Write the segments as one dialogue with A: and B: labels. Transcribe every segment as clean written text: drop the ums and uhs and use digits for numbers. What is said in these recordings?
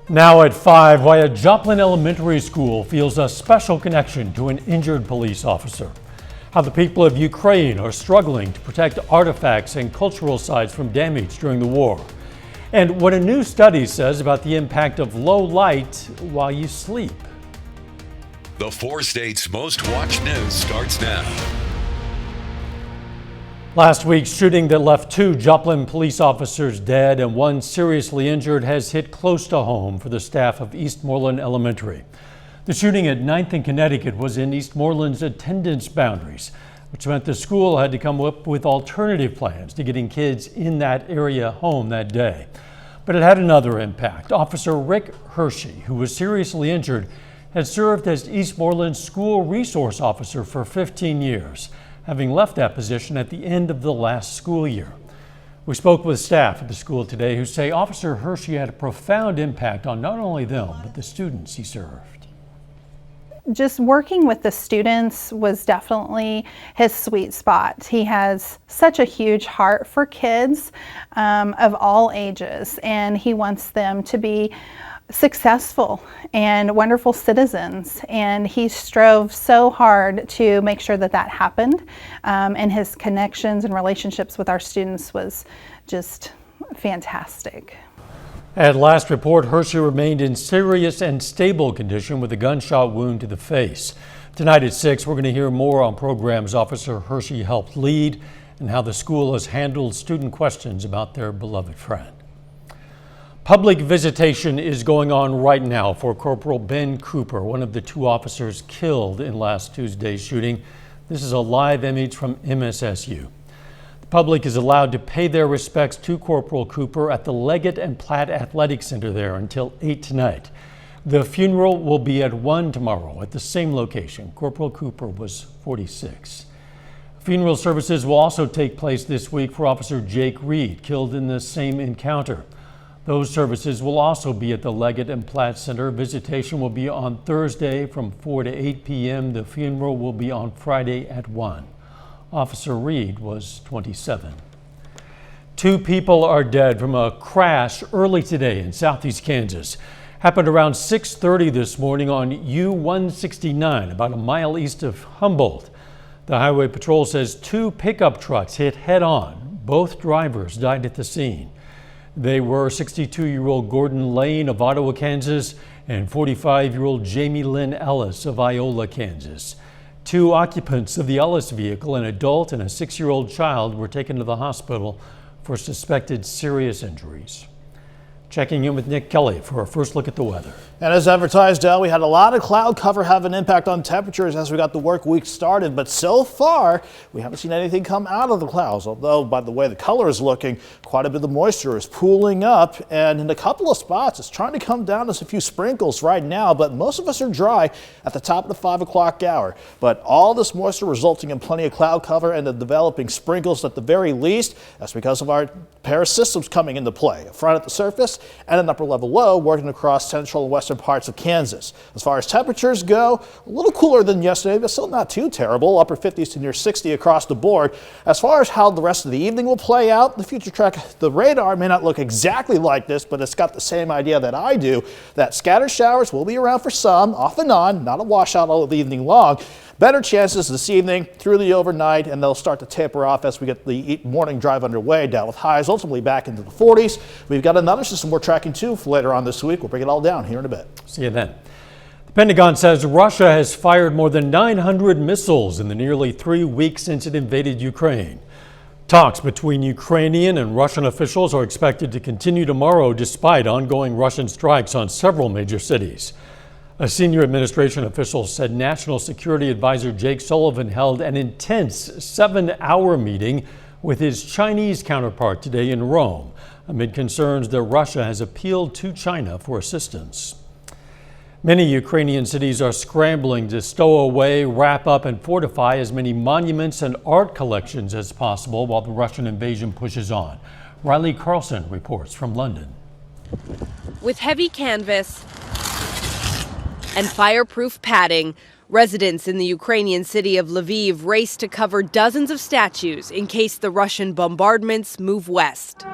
A: Now at 5, why a Joplin Elementary School feels a special connection to an injured police officer. How the people of Ukraine are struggling to protect artifacts and cultural sites from damage during the war. And what a new study says about the impact of low light while you sleep.
B: The 4 states' most watched news starts now.
A: Last week's shooting that left 2 Joplin police officers dead and 1 seriously injured has hit close to home for the staff of Eastmoreland Elementary. The shooting at 9th and Connecticut was in Eastmoreland's attendance boundaries, which meant the school had to come up with alternative plans to getting kids in that area home that day. But it had another impact. Officer Rick Hershey, who was seriously injured, had served as Eastmoreland's school resource officer for 15 years. Having left that position at the end of the last school year. We spoke with staff at the school today who say Officer Hershey had a profound impact on not only them, but the students he served.
C: Just working with the students was definitely his sweet spot. He has such a huge heart for kids of all ages, and he wants them to be successful and wonderful citizens, and he strove so hard to make sure that that happened, and his connections and relationships with our students was just fantastic.
A: At last report, Hershey remained in serious and stable condition with a gunshot wound to the face. Tonight at 6, we're going to hear more on programs Officer Hershey helped lead and how the school has handled student questions about their beloved friend. Public visitation is going on right now for Corporal Ben Cooper, one of the 2 officers killed in last Tuesday's shooting. This is a live image from MSSU. The public is allowed to pay their respects to Corporal Cooper at the Leggett and Platt Athletic Center there until 8 tonight. The funeral will be at 1 tomorrow at the same location. Corporal Cooper was 46. Funeral services will also take place this week for Officer Jake Reed, killed in the same encounter. Those services will also be at the Leggett and Platt Center. Visitation will be on Thursday from 4 to 8 p.m. The funeral will be on Friday at 1. Officer Reed was 27. 2 people are dead from a crash early today in southeast Kansas. Happened around 6:30 this morning on U-169, about a mile east of Humboldt. The Highway Patrol says 2 pickup trucks hit head-on. Both drivers died at the scene. They were 62-year-old Gordon Lane of Ottawa, Kansas, and 45-year-old Jamie Lynn Ellis of Iola, Kansas. 2 occupants of the Ellis vehicle, an adult and a 6-year-old child, were taken to the hospital for suspected serious injuries. Checking in with Nick Kelly for a first look at the weather.
D: And as advertised, we had a lot of cloud cover have an impact on temperatures as we got the work week started. But so far, we haven't seen anything come out of the clouds. Although, by the way the color is looking, quite a bit of the moisture is pooling up. And in a couple of spots, it's trying to come down as a few sprinkles right now. But most of us are dry at the top of the 5 o'clock hour. But all this moisture resulting in plenty of cloud cover and the developing sprinkles at the very least. That's because of our pair of systems coming into play. A front at the surface and an upper level low working across central and western parts of Kansas. As far as temperatures go, a little cooler than yesterday, but still not too terrible. Upper 50s to near 60 across the board. As far as how the rest of the evening will play out, the future track, the radar may not look exactly like this, but it's got the same idea that I do, that scattered showers will be around for some, off and on, not a washout all the evening long. Better chances this evening through the overnight, and they'll start to taper off as we get the morning drive underway, down with highs ultimately back into the 40s. We've got another system we're tracking too for later on this week. We'll bring it all down here in a bit.
A: See you then. The Pentagon says Russia has fired more than 900 missiles in the nearly 3 weeks since it invaded Ukraine. Talks between Ukrainian and Russian officials are expected to continue tomorrow despite ongoing Russian strikes on several major cities. A senior administration official said National Security Advisor Jake Sullivan held an intense 7-hour meeting with his Chinese counterpart today in Rome, amid concerns that Russia has appealed to China for assistance. Many Ukrainian cities are scrambling to stow away, wrap up, and fortify as many monuments and art collections as possible while the Russian invasion pushes on. Riley Carlson reports from London.
E: With heavy canvas and fireproof padding, residents in the Ukrainian city of Lviv race to cover dozens of statues in case the Russian bombardments move west.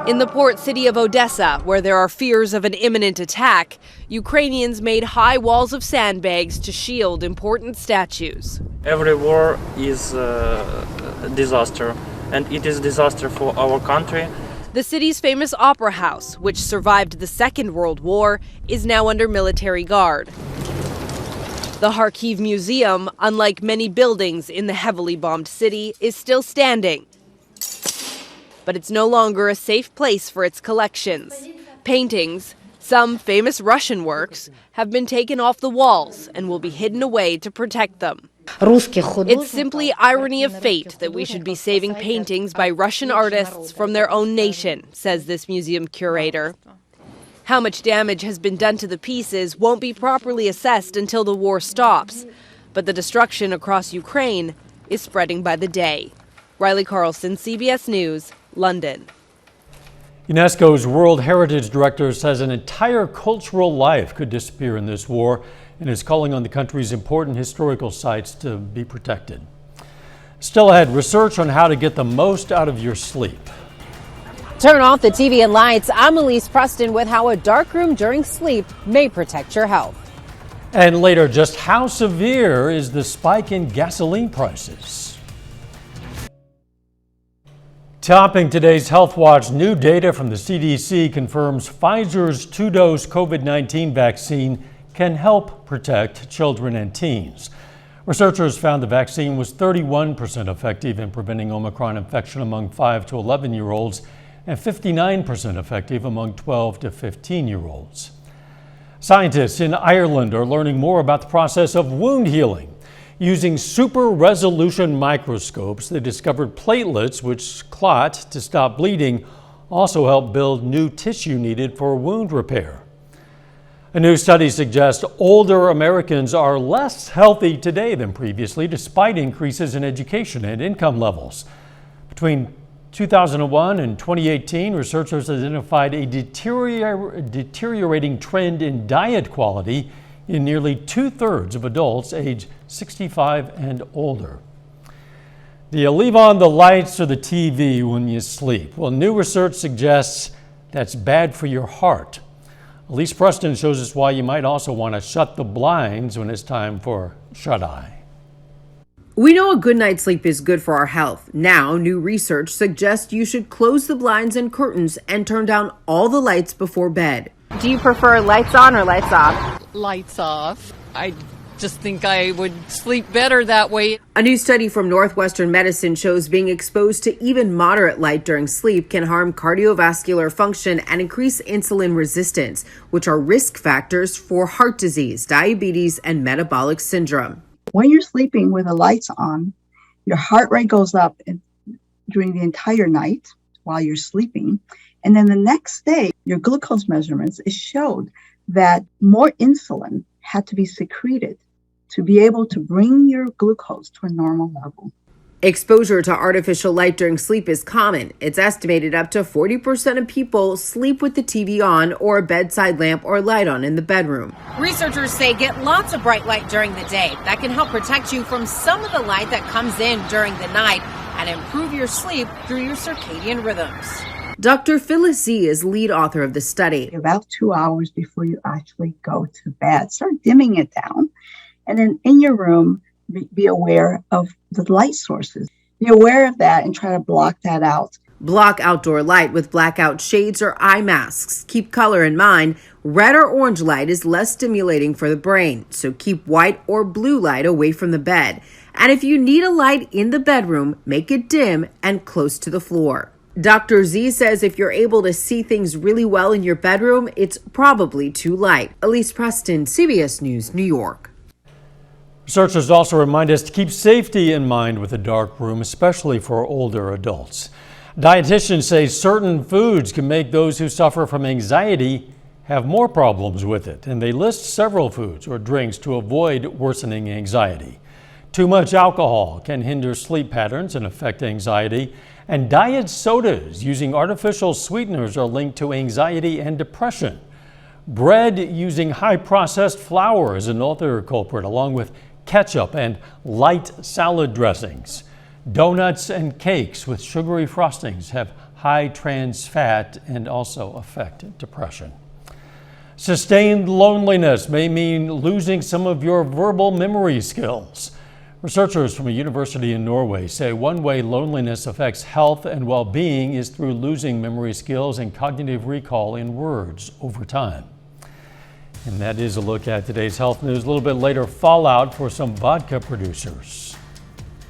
E: In the port city of Odessa, where there are fears of an imminent attack, Ukrainians made high walls of sandbags to shield important statues.
F: Every war is a disaster, and it is a disaster for our country.
E: The city's famous opera house, which survived the Second World War, is now under military guard. The Kharkiv Museum, unlike many buildings in the heavily bombed city, is still standing. But it's no longer a safe place for its collections. Paintings, some famous Russian works, have been taken off the walls and will be hidden away to protect them. It's simply irony of fate that we should be saving paintings by Russian artists from their own nation, says this museum curator. How much damage has been done to the pieces won't be properly assessed until the war stops, but the destruction across Ukraine is spreading by the day. Riley Carlson, CBS News, London.
A: UNESCO's World Heritage Director says an entire cultural life could disappear in this war and is calling on the country's important historical sites to be protected. Still ahead, research on how to get the most out of your sleep.
G: Turn off the TV and lights. I'm Elise Preston with how a dark room during sleep may protect your health.
A: And later, just how severe is the spike in gasoline prices? Topping today's Health Watch, new data from the CDC confirms Pfizer's 2-dose COVID-19 vaccine can help protect children and teens. Researchers found the vaccine was 31% effective in preventing Omicron infection among 5 to 11-year-olds and 59% effective among 12 to 15-year-olds. Scientists in Ireland are learning more about the process of wound healing. Using super-resolution microscopes, they discovered platelets which clot to stop bleeding, also help build new tissue needed for wound repair. A new study suggests older Americans are less healthy today than previously, despite increases in education and income levels. Between 2001 and 2018, researchers identified a deteriorating trend in diet quality in nearly 2/3 of adults aged 65 and older. Do you leave on the lights or the TV when you sleep? Well, new research suggests that's bad for your heart. Elise Preston shows us why you might also want to shut the blinds when it's time for shut-eye.
H: We know a good night's sleep is good for our health. Now, new research suggests you should close the blinds and curtains and turn down all the lights before bed.
G: Do you prefer lights on or lights off?
I: Lights off. I just think I would sleep better that way.
H: A new study from Northwestern medicine shows being exposed to even moderate light during sleep can harm cardiovascular function and increase insulin resistance, which are risk factors for heart disease, diabetes, and metabolic syndrome.
J: When you're sleeping with the lights on, your heart rate goes up during the entire night while you're sleeping. And then the next day, your glucose measurements, it showed that more insulin had to be secreted to be able to bring your glucose to a normal level.
H: Exposure to artificial light during sleep is common. It's estimated up to 40% of people sleep with the TV on or a bedside lamp or light on in the bedroom.
G: Researchers say get lots of bright light during the day. That can help protect you from some of the light that comes in during the night and improve your sleep through your circadian rhythms.
H: Dr. Phyllis Z is lead author of the study.
J: About 2 hours before you actually go to bed, start dimming it down. And then in your room, be aware of the light sources. Be aware of that and try to block that out.
H: Block outdoor light with blackout shades or eye masks. Keep color in mind. Red or orange light is less stimulating for the brain, so keep white or blue light away from the bed. And if you need a light in the bedroom, make it dim and close to the floor. Dr. Z says if you're able to see things really well in your bedroom, it's probably too light. Elise Preston, CBS News, New York.
A: Researchers also remind us to keep safety in mind with a dark room, especially for older adults. Dietitians say certain foods can make those who suffer from anxiety have more problems with it, and they list several foods or drinks to avoid worsening anxiety. Too much alcohol can hinder sleep patterns and affect anxiety, and diet sodas using artificial sweeteners are linked to anxiety and depression. Bread using high-processed flour is another culprit, along with ketchup and light salad dressings. Donuts and cakes with sugary frostings have high trans fat and also affect depression. Sustained loneliness may mean losing some of your verbal memory skills. Researchers from a university in Norway say one way loneliness affects health and well-being is through losing memory skills and cognitive recall in words over time. And that is a look at today's health news. A little bit later, fallout for some vodka producers.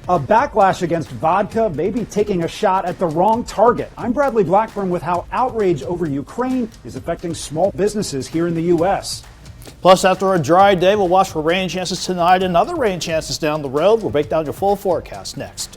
K: A backlash against vodka may be taking a shot at the wrong target. I'm Bradley Blackburn with how outrage over Ukraine is affecting small businesses here in the U.S.
D: Plus, after a dry day, we'll watch for rain chances tonight and other rain chances down the road. We'll break down your full forecast next.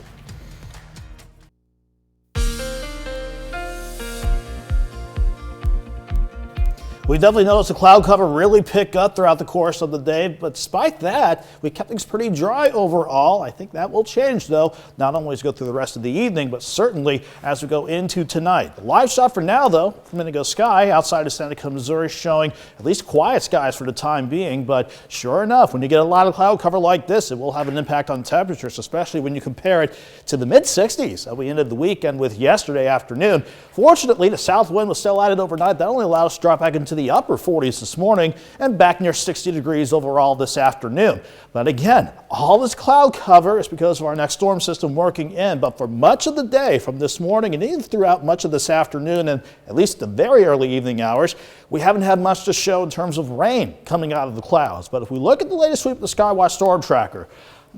D: We definitely noticed the cloud cover really pick up throughout the course of the day, but despite that, we kept things pretty dry overall. I think that will change, though, not only as we go through the rest of the evening, but certainly as we go into tonight. The live shot for now, though, from Indigo Sky outside of Seneca, Missouri, showing at least quiet skies for the time being, but sure enough, when you get a lot of cloud cover like this, it will have an impact on temperatures, especially when you compare it to the mid-60s that we ended the weekend with yesterday afternoon. Fortunately, the south wind was still at it overnight. That only allowed us to drop back into the upper 40s this morning and back near 60 degrees overall this afternoon. But again, all this cloud cover is because of our next storm system working in. But for much of the day from this morning and even throughout much of this afternoon and at least the very early evening hours, we haven't had much to show in terms of rain coming out of the clouds. But if we look at the latest sweep of the Skywatch Storm Tracker,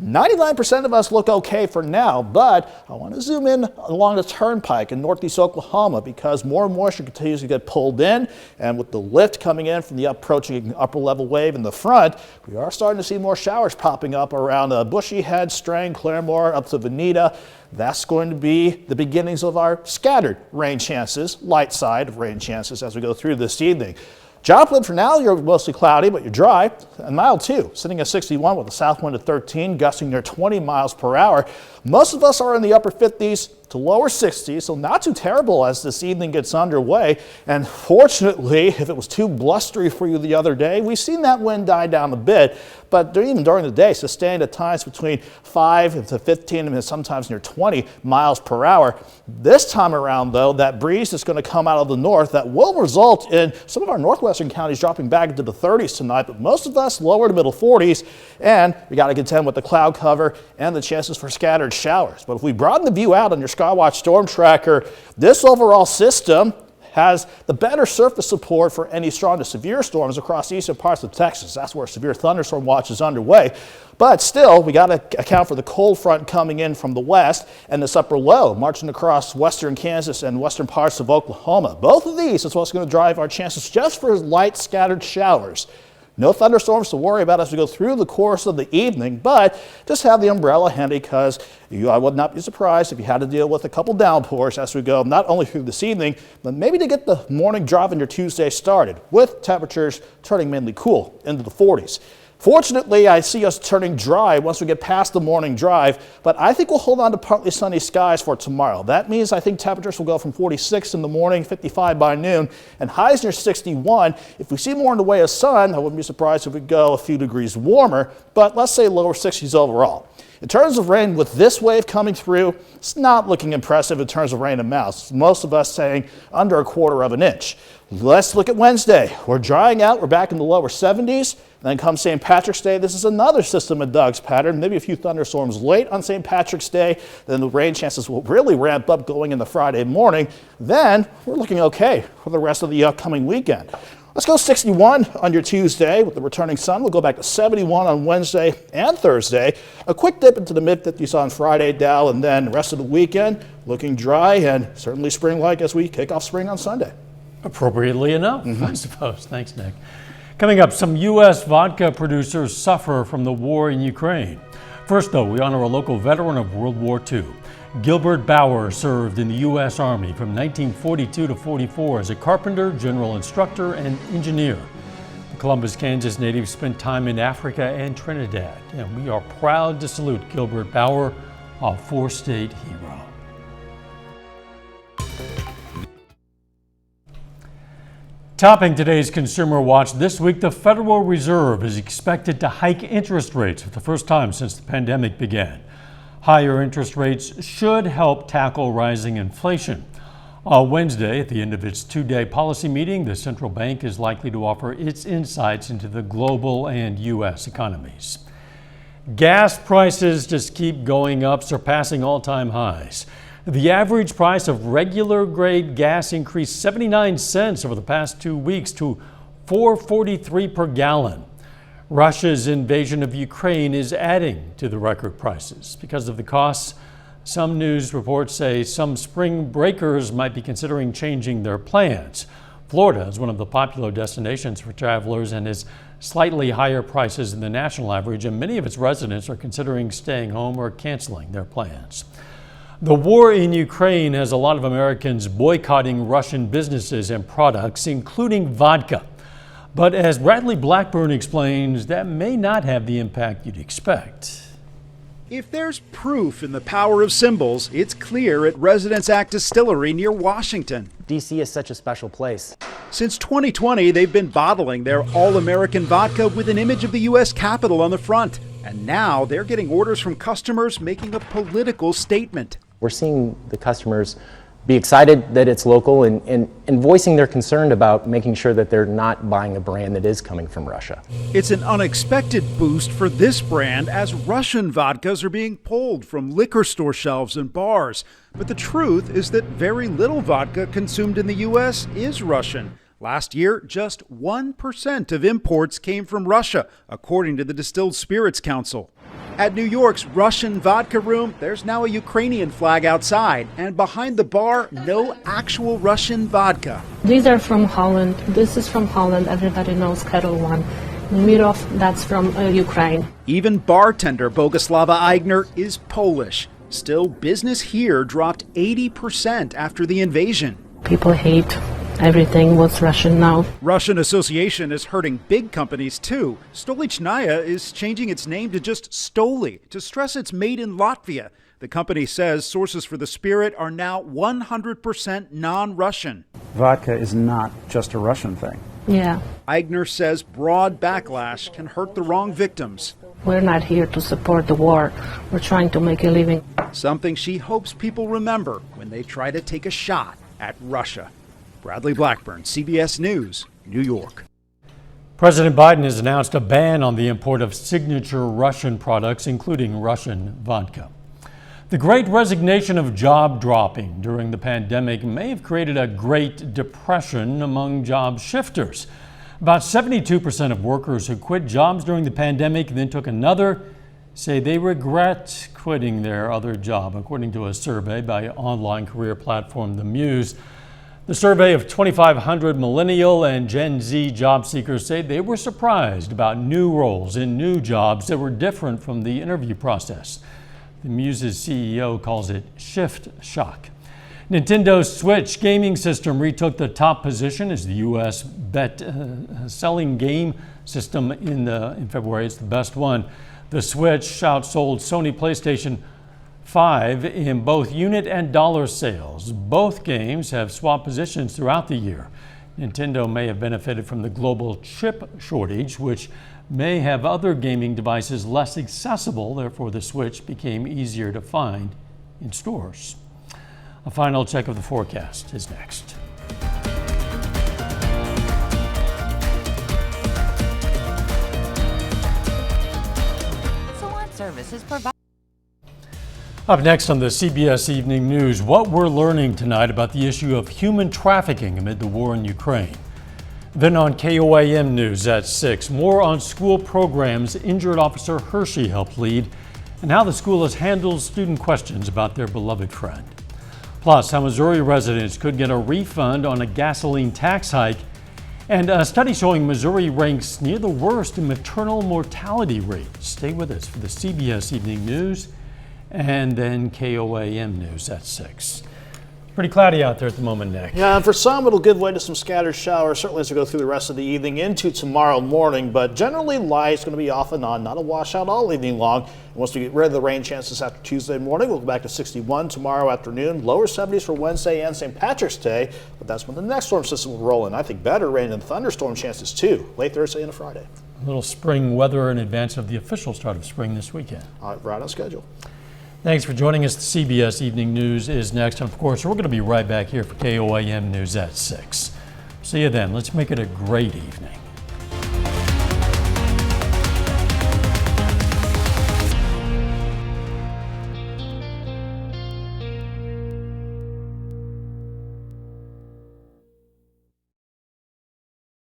D: 99% of us look okay for now, but I want to zoom in along the turnpike in northeast Oklahoma because more moisture continues to get pulled in, and with the lift coming in from the approaching upper level wave in the front, we are starting to see more showers popping up around Bushy Head, Strang, Claremore, up to Veneta. That's going to be the beginnings of our scattered rain chances, light side of rain chances as we go through this evening. Joplin, for now, you're mostly cloudy, but you're dry. And mild too, sitting at 61 with a south wind of 13, gusting near 20 miles per hour. Most of us are in the upper 50s to lower 60s, so not too terrible as this evening gets underway. And fortunately, if it was too blustery for you the other day, we've seen that wind die down a bit. But even during the day, sustained at times between 5 to 15 and sometimes near 20 miles per hour. This time around, though, that breeze is going to come out of the north. That will result in some of our northwestern counties dropping back into the 30s tonight, but most of us lower to middle 40s. And we got to contend with the cloud cover and the chances for scattered showers. But if we broaden the view out on your Skywatch Storm Tracker, this overall system has the better surface support for any strong to severe storms across the eastern parts of Texas. That's where severe thunderstorm watch is underway. But still, we got to account for the cold front coming in from the west and this upper low marching across western Kansas and western parts of Oklahoma. Both of these is what's going to drive our chances just for light scattered showers. No thunderstorms to worry about as we go through the course of the evening, but just have the umbrella handy because I would not be surprised if you had to deal with a couple downpours as we go not only through this evening, but maybe to get the morning drive in your Tuesday started with temperatures turning mainly cool into the 40s. Fortunately, I see us turning dry once we get past the morning drive, but I think we'll hold on to partly sunny skies for tomorrow. That means I think temperatures will go from 46 in the morning, 55 by noon, and highs near 61. If we see more in the way of sun, I wouldn't be surprised if we go a few degrees warmer, but let's say lower 60s overall. In terms of rain, with this wave coming through, it's not looking impressive in terms of rain amounts. Most of us saying under a quarter of an inch. Let's look at Wednesday. We're drying out. We're back in the lower 70s. Then comes St. Patrick's Day. This is another system of Doug's pattern. Maybe a few thunderstorms late on St. Patrick's Day. Then the rain chances will really ramp up going into Friday morning. Then we're looking okay for the rest of the upcoming weekend. Let's go 61 on your Tuesday with the returning sun. We'll go back to 71 on Wednesday and Thursday. A quick dip into the mid-50s on Friday, Dow, and then the rest of the weekend looking dry and certainly spring-like as we kick off spring on Sunday.
A: Appropriately enough, I suppose. Thanks, Nick. Coming up, some U.S. vodka producers suffer from the war in Ukraine. First, though, we honor a local veteran of World War II. Gilbert Bauer served in the U.S. Army from 1942 to 44 as a carpenter, general instructor, and engineer. The Columbus, Kansas native spent time in Africa and Trinidad, and we are proud to salute Gilbert Bauer, a four-state hero. Topping today's Consumer Watch this week, the Federal Reserve is expected to hike interest rates for the first time since the pandemic began. Higher interest rates should help tackle rising inflation. On Wednesday, at the end of its two-day policy meeting, the central bank is likely to offer its insights into the global and U.S. economies. Gas prices just keep going up, surpassing all-time highs. The average price of regular grade gas increased 79 cents over the past 2 weeks to $4.43 per gallon. Russia's invasion of Ukraine is adding to the record prices. Because of the costs, some news reports say some spring breakers might be considering changing their plans. Florida is one of the popular destinations for travelers and has slightly higher prices than the national average, and many of its residents are considering staying home or canceling their plans. The war in Ukraine has a lot of Americans boycotting Russian businesses and products, including vodka. But as Bradley Blackburn explains, that may not have the impact you'd expect.
K: If there's proof in the power of symbols, it's clear at Residence Act Distillery near Washington.
L: DC is such a special place.
K: Since 2020, they've been bottling their all-American vodka with an image of the U.S. Capitol on the front. And now they're getting orders from customers making a political statement.
L: We're seeing the customers be excited that it's local and voicing their concern about making sure that they're not buying a brand that is coming from Russia.
K: It's an unexpected boost for this brand as Russian vodkas are being pulled from liquor store shelves and bars. But the truth is that very little vodka consumed in the U.S. is Russian. Last year, just 1% of imports came from Russia, according to the Distilled Spirits Council. At New York's Russian vodka room, there's now a Ukrainian flag outside, and behind the bar, no actual Russian vodka.
M: These are from Holland. This is from Holland. Everybody knows Kettle One. Mirov, that's from Ukraine.
K: Even bartender Boguslava Eigner is Polish. Still, business here dropped 80% after the invasion.
M: People hate everything what's Russian now.
K: Russian association is hurting big companies too. Stolichnaya is changing its name to just Stoli to stress it's made in Latvia. The company says sources for the spirit are now 100% non-Russian. Vodka is not just a Russian thing.
M: Yeah.
K: Eigner says broad backlash can hurt the wrong victims.
M: We're not here to support the war. We're trying to make a living.
K: Something she hopes people remember when they try to take a shot at Russia. Bradley Blackburn, CBS News, New York.
A: President Biden has announced a ban on the import of signature Russian products, including Russian vodka. The great resignation of job dropping during the pandemic may have created a Great Depression among job shifters. About 72% of workers who quit jobs during the pandemic and then took another say they regret quitting their other job, according to a survey by online career platform The Muse. The survey of 2,500 millennial and Gen Z job seekers say they were surprised about new roles in new jobs that were different from the interview process. The Muse's CEO calls it shift shock. Nintendo's Switch gaming system retook the top position as the U.S. selling game system in February. It's the best one. The Switch outsold Sony PlayStation 5 in both unit and dollar sales. Both games have swapped positions throughout the year. Nintendo may have benefited from the global chip shortage, which may have other gaming devices less accessible. Therefore, the Switch became easier to find in stores. A final check of the forecast is next.
G: Salon services provided.
A: Up next on the CBS Evening News, what we're learning tonight about the issue of human trafficking amid the war in Ukraine. Then on KOAM News at 6, more on school programs injured Officer Hershey helped lead and how the school has handled student questions about their beloved friend. Plus, how Missouri residents could get a refund on a gasoline tax hike, and a study showing Missouri ranks near the worst in maternal mortality rates. Stay with us for the CBS Evening News and then KOAM News at 6. Pretty cloudy out there at the moment, Nick.
D: Yeah, and for some, it'll give way to some scattered showers, certainly as we go through the rest of the evening into tomorrow morning. But generally, light is going to be off and on, not a washout all evening long. And once we get rid of the rain chances after Tuesday morning, we'll go back to 61 tomorrow afternoon, lower 70s for Wednesday and St. Patrick's Day. But that's when the next storm system will roll in. I think better rain and thunderstorm chances, too, late Thursday and Friday.
A: A little spring weather in advance of the official start of spring this weekend.
D: Right on schedule.
A: Thanks for joining us. The CBS Evening News is next. And of course, we're going to be right back here for KOAM News at 6. See you then. Let's make it a great evening.